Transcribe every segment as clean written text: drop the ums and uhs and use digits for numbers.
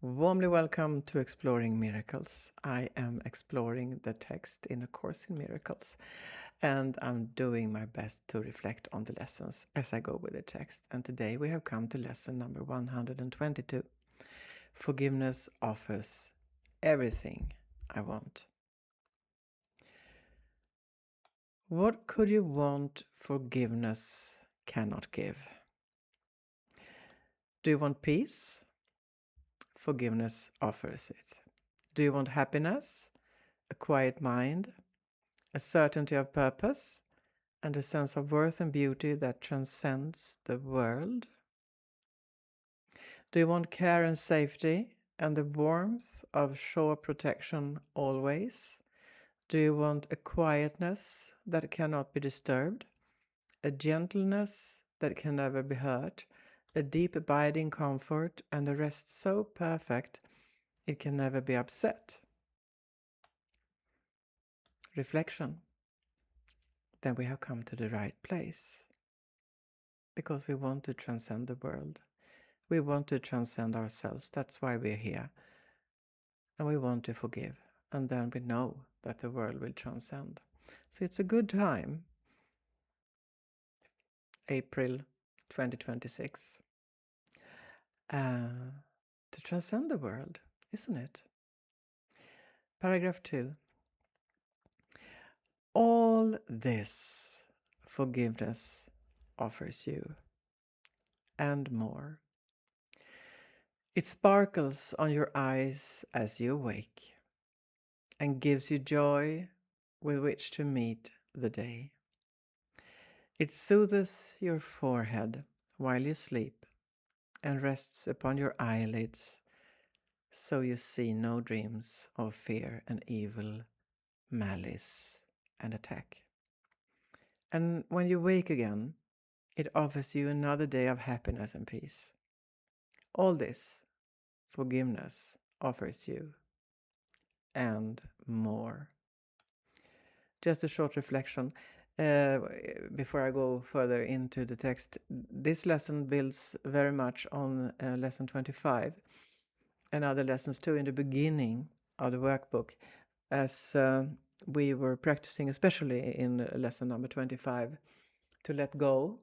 Warmly welcome to Exploring Miracles. I am exploring the text in A Course in Miracles, and I'm doing my best to reflect on the lessons as I go with the text. And today we have come to lesson number 122. Forgiveness offers everything I want. What could you want forgiveness cannot give? Do you want peace? Forgiveness offers it. Do you want happiness? A quiet mind? A certainty of purpose? And a sense of worth and beauty that transcends the world? Do you want care and safety and the warmth of shore protection always? Do you want a quietness that cannot be disturbed? A gentleness that can never be hurt? A deep abiding comfort and a rest so perfect it can never be upset? Reflection. Then we have come to the right place. Because we want to transcend the world. We want to transcend ourselves. That's why we're here. And we want to forgive. And then we know that the world will transcend. So it's a good time. April 2026. To transcend the world, isn't it? Paragraph 2. All this forgiveness offers you, and more. It sparkles on your eyes as you wake, and gives you joy with which to meet the day. It soothes your forehead while you sleep, and rests upon your eyelids, so you see no dreams of fear and evil, malice and attack. And when you wake again, it offers you another day of happiness and peace. All this forgiveness offers you, and more. Just a short reflection before I go further into the text. This lesson builds very much on lesson 25 and other lessons too in the beginning of the workbook, as we were practicing, especially in lesson number 25, to let go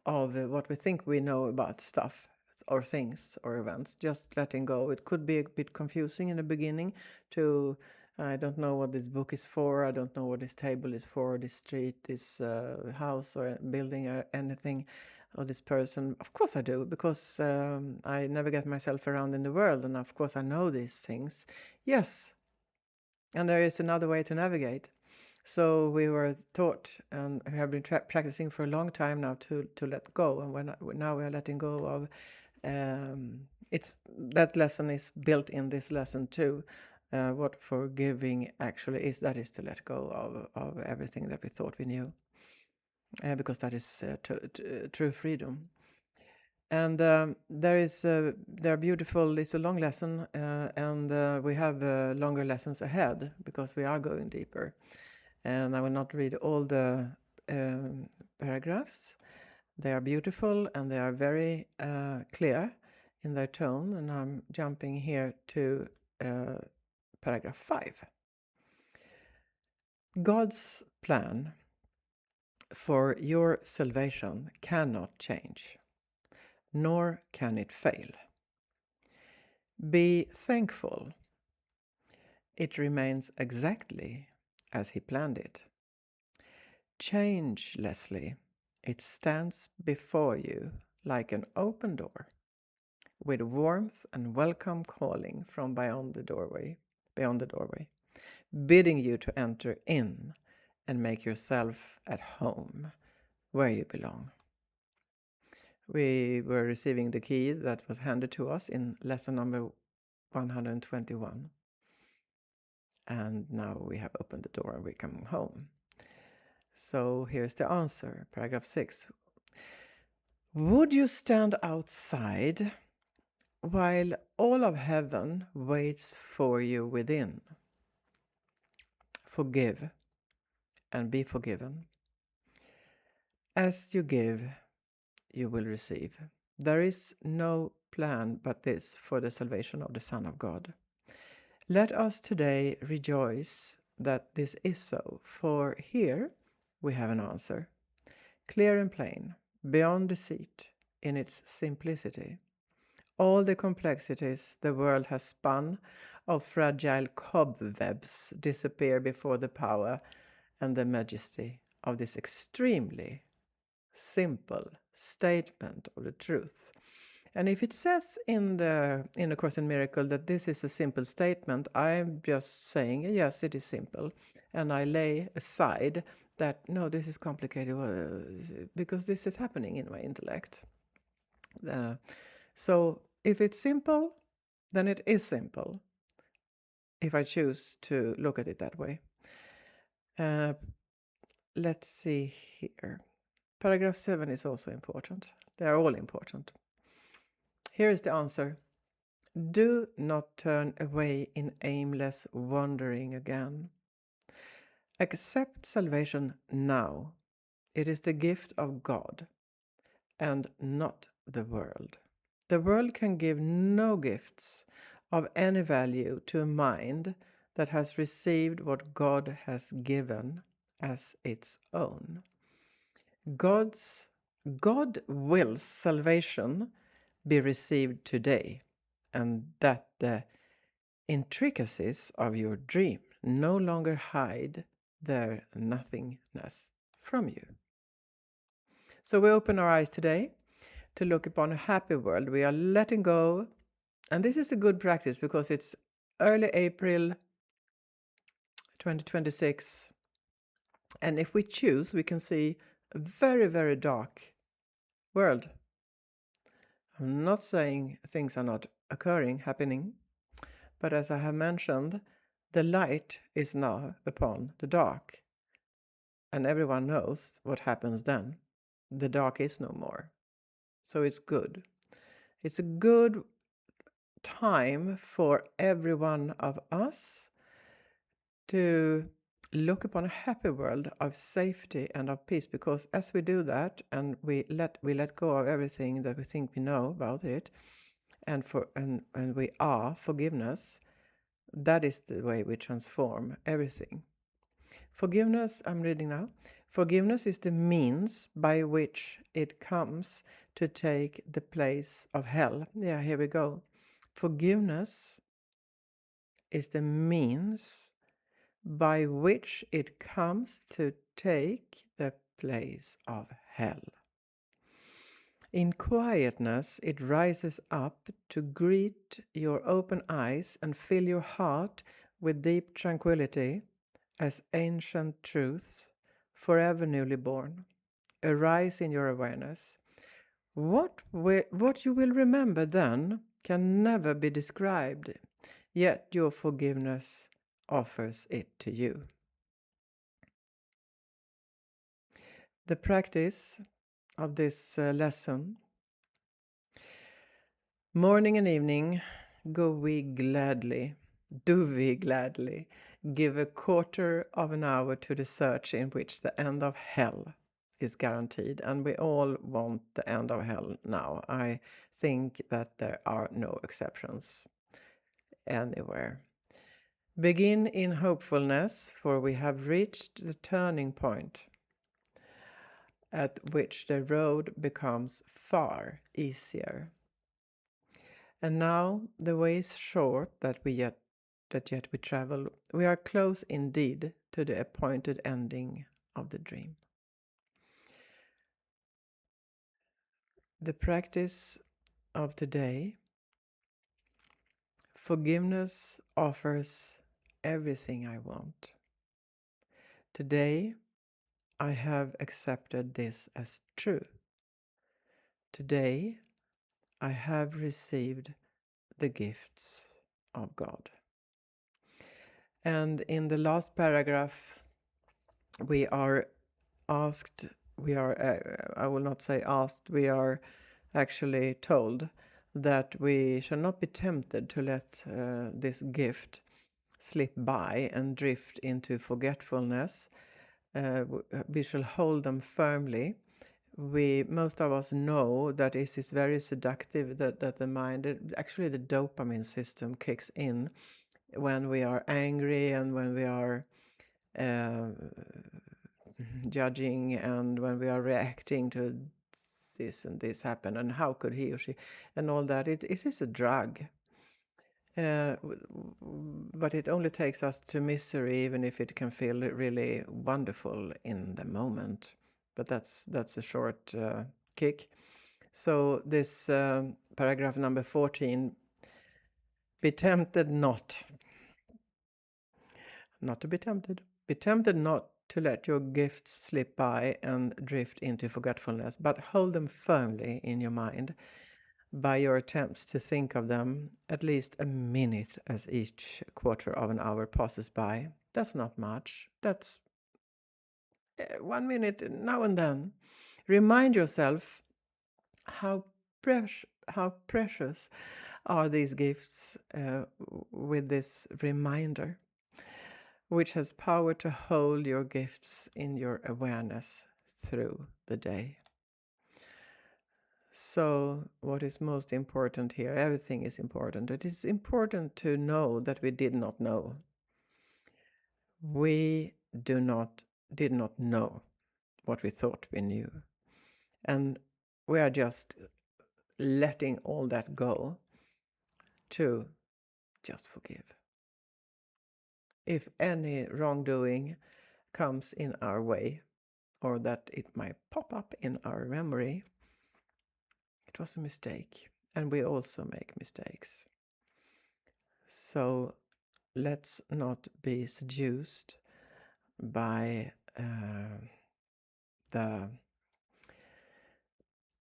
of what we think we know about stuff or things or events. Just letting go. It could be a bit confusing in the beginning to I don't know what this book is for, I don't know what this table is for, this street, this house or building or anything, or this person. Of course I do, because I never get myself around in the world, and of course I know these things. Yes, and there is another way to navigate. So we were taught, and we have been practicing for a long time now to let go, and now we are letting go of. It's that lesson is built in this lesson too. What forgiving actually is, that is to let go of everything that we thought we knew, because that is true freedom. And they're beautiful. It's a long lesson, and we have longer lessons ahead because we are going deeper. And I will not read all the paragraphs. They are beautiful and they are very clear in their tone. And I'm jumping here to paragraph 5. God's plan for your salvation cannot change, nor can it fail. Be thankful. It remains exactly as He planned it. Changelessly, it stands before you like an open door, with warmth and welcome calling from beyond the doorway, bidding you to enter in and make yourself at home where you belong. We were receiving the key that was handed to us in lesson number 121. And now we have opened the door and we come home. So here's the answer, paragraph 6. Would you stand outside while all of heaven waits for you within? Forgive and be forgiven. As you give, you will receive. There is no plan but this for the salvation of the Son of God. Let us today rejoice that this is so, for here we have an answer, clear and plain, beyond deceit, in its simplicity. All the complexities the world has spun of fragile cobwebs disappear before the power and the majesty of this extremely simple statement of the truth. And if it says in A Course in Miracle that this is a simple statement, I'm just saying, yes, it is simple. And I lay aside that, no, this is complicated, because this is happening in my intellect. So if it's simple, then it is simple, if I choose to look at it that way. Let's see here. Paragraph 7 is also important. They are all important. Here is the answer. Do not turn away in aimless wandering again. Accept salvation now. It is the gift of God and not the world. The world can give no gifts of any value to a mind that has received what God has given as its own. God wills salvation be received today, and that the intricacies of your dream no longer hide their nothingness from you. So we open our eyes today to look upon a happy world. We are letting go, and this is a good practice because it's early April 2026, and if we choose, we can see a very, very dark world. I'm not saying things are not happening, but as I have mentioned, the light is now upon the dark, and everyone knows what happens then. The dark is no more. So it's good. It's a good time for every one of us to look upon a happy world of safety and of peace, because as we do that and we let go of everything that we think we know about it, and we are forgiveness, that is the way we transform everything. Forgiveness, I'm reading now. Forgiveness is the means by which it comes to take the place of hell. Yeah, here we go. Forgiveness is the means by which it comes to take the place of hell. In quietness, it rises up to greet your open eyes and fill your heart with deep tranquility as ancient truths, forever newly born, arise in your awareness. What you will remember then can never be described, yet your forgiveness offers it to you. The practice of this lesson. Morning and evening, do we gladly give a quarter of an hour to the search in which the end of hell is guaranteed. And we all want the end of hell now. I think that there are no exceptions anywhere. Begin in hopefulness, for we have reached the turning point at which the road becomes far easier. And now the way is short that yet we travel. We are close indeed to the appointed ending of the dream. The practice of today. Forgiveness offers everything I want. Today, I have accepted this as true. Today, I have received the gifts of God. And in the last paragraph, we are asked, I will not say asked, we are actually told that we shall not be tempted to let this gift slip by and drift into forgetfulness. We shall hold them firmly most of us know that it is very seductive, that the mind, actually the dopamine system kicks in when we are angry and when we are judging and when we are reacting to this and this happened and how could he or she and all that. It is a drug. But it only takes us to misery, even if it can feel really wonderful in the moment. But that's a short kick. So this paragraph number 14, be tempted not to be tempted. Be tempted not to let your gifts slip by and drift into forgetfulness, but hold them firmly in your mind by your attempts to think of them at least a minute as each quarter of an hour passes by. That's not much. That's 1 minute now and then. Remind yourself how precious are these gifts with this reminder, which has power to hold your gifts in your awareness through the day. So what is most important here? Everything is important. It is important to know that we did not know. We did not know what we thought we knew. And we are just letting all that go to just forgive. If any wrongdoing comes in our way, or that it might pop up in our memory, it was a mistake. And we also make mistakes. So let's not be seduced by the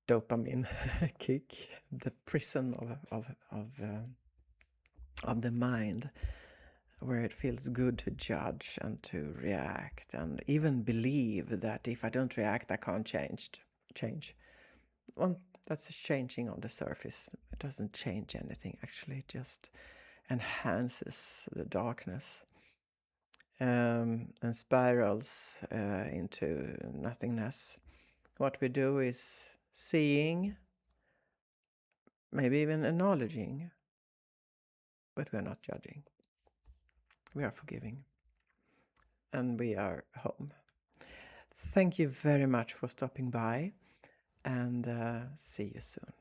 dopamine kick, the prison of the mind, where it feels good to judge and to react and even believe that if I don't react, I can't change. Well, that's changing on the surface. It doesn't change anything, actually. It just enhances the darkness and spirals into nothingness. What we do is seeing, maybe even acknowledging, but we're not judging. We are forgiving. And we are home. Thank you very much for stopping by, and see you soon.